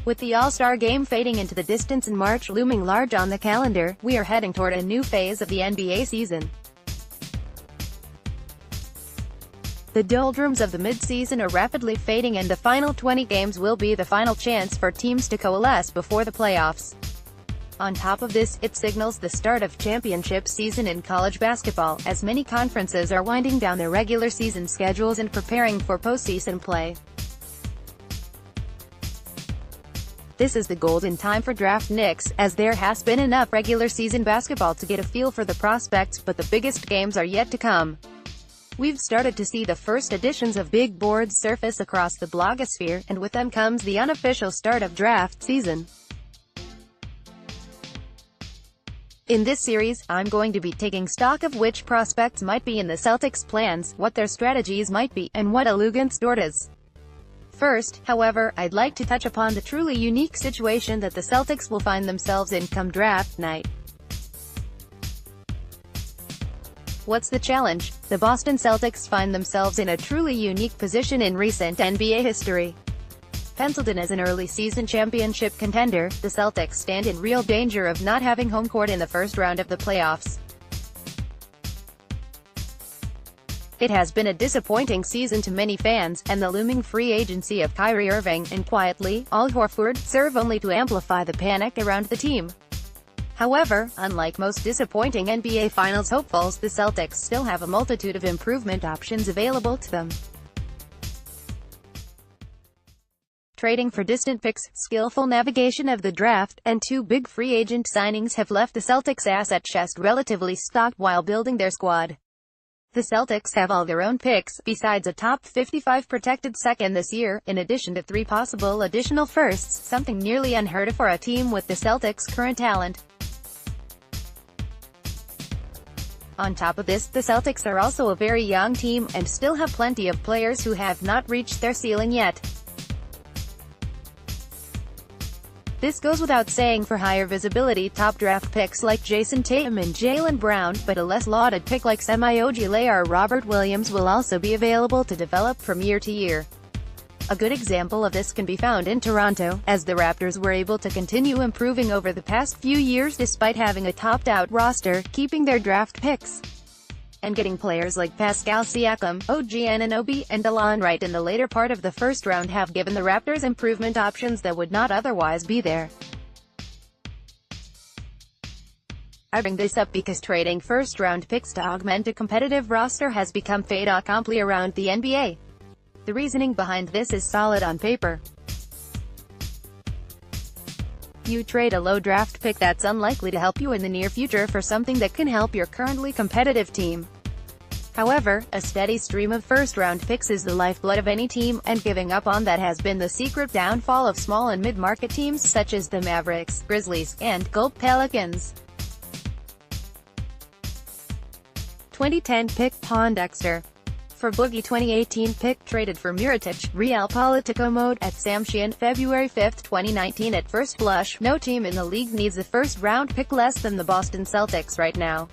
With the All-Star Game fading into the distance and March looming large on the calendar, we are heading toward a new phase of the NBA season. The doldrums of the mid-season are rapidly fading, and the final 20 games will be the final chance for teams to coalesce before the playoffs. On top of this, it signals the start of championship season in college basketball, as many conferences are winding down their regular season schedules and preparing for postseason play. This is the golden time for draft nicks, as there has been enough regular season basketball to get a feel for the prospects, but the biggest games are yet to come. We've started to see the first editions of big boards surface across the blogosphere, and with them comes the unofficial start of draft season. In this series, I'm going to be taking stock of which prospects might be in the Celtics' plans, what their strategies might be, and what a Lugan's door is. First, however, I'd like to touch upon the truly unique situation that the Celtics will find themselves in come draft night. What's the challenge? The Boston Celtics find themselves in a truly unique position in recent NBA history. Penciled in as an early season championship contender, the Celtics stand in real danger of not having home court in the first round of the playoffs. It has been a disappointing season to many fans, and the looming free agency of Kyrie Irving, and quietly, Al Horford, serve only to amplify the panic around the team. However, unlike most disappointing NBA Finals hopefuls, the Celtics still have a multitude of improvement options available to them. Trading for distant picks, skillful navigation of the draft, and two big free agent signings have left the Celtics' asset chest relatively stocked while building their squad. The Celtics have all their own picks, besides a top 55 protected second this year, in addition to 3 possible additional firsts, something nearly unheard of for a team with the Celtics' current talent. On top of this, the Celtics are also a very young team, and still have plenty of players who have not reached their ceiling yet. This goes without saying for higher visibility top draft picks like Jason Tatum and Jaylen Brown, but a less lauded pick like Semi Ojeleye or Robert Williams will also be available to develop from year to year. A good example of this can be found in Toronto, as the Raptors were able to continue improving over the past few years despite having a topped-out roster, keeping their draft picks and getting players like Pascal Siakam, OG Anunoby, and Delon Wright in the later part of the first round have given the Raptors improvement options that would not otherwise be there. I bring this up because trading first-round picks to augment a competitive roster has become fait accompli around the NBA. The reasoning behind this is solid on paper. You trade a low draft pick that's unlikely to help you in the near future for something that can help your currently competitive team. However, a steady stream of first-round picks is the lifeblood of any team, and giving up on that has been the secret downfall of small and mid-market teams such as the Mavericks, Grizzlies, and Gulp Pelicans. 2010 pick Pondexter. For Boogie 2018 pick traded for Mirotic, Real Politico mode, at Sam Sheehan, February 5, 2019. At first blush, no team in the league needs a first-round pick less than the Boston Celtics right now.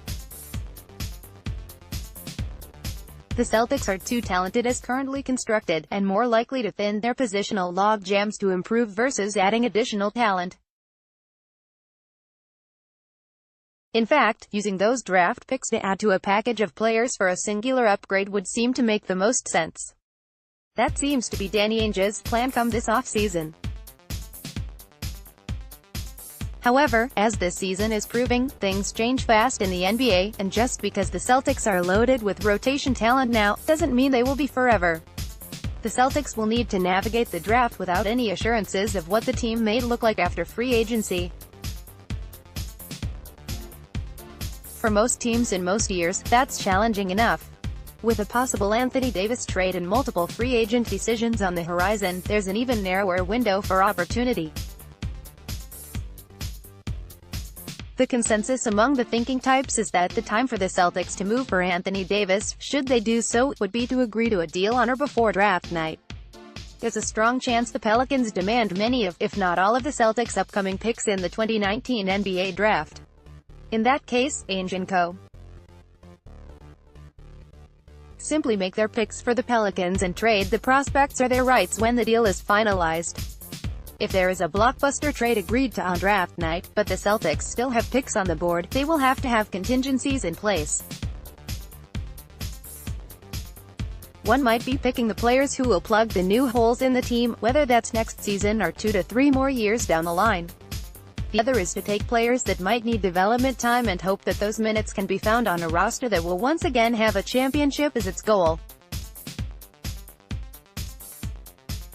The Celtics are too talented as currently constructed, and more likely to thin their positional log jams to improve versus adding additional talent. In fact, using those draft picks to add to a package of players for a singular upgrade would seem to make the most sense. That seems to be Danny Ainge's plan come this offseason. However, as this season is proving, things change fast in the NBA, and just because the Celtics are loaded with rotation talent now, doesn't mean they will be forever. The Celtics will need to navigate the draft without any assurances of what the team may look like after free agency. For most teams in most years, that's challenging enough. With a possible Anthony Davis trade and multiple free agent decisions on the horizon, there's an even narrower window for opportunity. The consensus among the thinking types is that the time for the Celtics to move for Anthony Davis, should they do so, would be to agree to a deal on or before draft night. There's a strong chance the Pelicans demand many of, if not all of the Celtics' upcoming picks in the 2019 NBA draft. In that case, Ainge & Co. simply make their picks for the Pelicans and trade the prospects or their rights when the deal is finalized. If there is a blockbuster trade agreed to on draft night, but the Celtics still have picks on the board, they will have to have contingencies in place. One might be picking the players who will plug the new holes in the team, whether that's next season or 2 to 3 more years down the line. The other is to take players that might need development time and hope that those minutes can be found on a roster that will once again have a championship as its goal.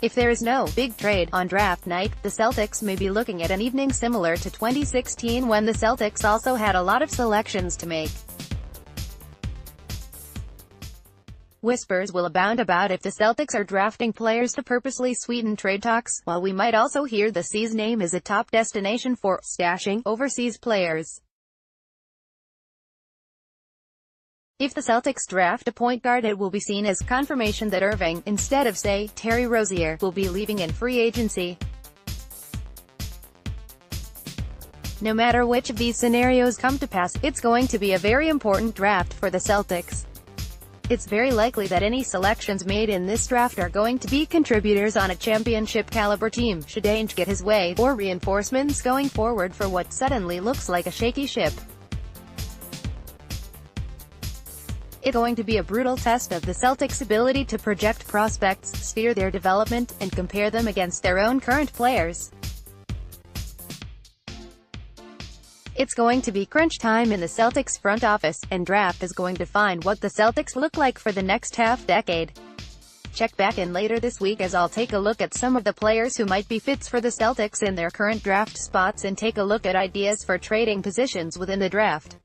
If there is no big trade on draft night, the Celtics may be looking at an evening similar to 2016 when the Celtics also had a lot of selections to make. Whispers will abound about if the Celtics are drafting players to purposely sweeten trade talks, while we might also hear the C's name is a top destination for stashing overseas players. If the Celtics draft a point guard, it will be seen as confirmation that Irving, instead of say, Terry Rozier, will be leaving in free agency. No matter which of these scenarios come to pass, it's going to be a very important draft for the Celtics. It's very likely that any selections made in this draft are going to be contributors on a championship-caliber team, should Ainge get his way, or reinforcements going forward for what suddenly looks like a shaky ship. It's going to be a brutal test of the Celtics' ability to project prospects, steer their development, and compare them against their own current players. It's going to be crunch time in the Celtics front office, and draft is going to define what the Celtics look like for the next half-decade. Check back in later this week as I'll take a look at some of the players who might be fits for the Celtics in their current draft spots and take a look at ideas for trading positions within the draft.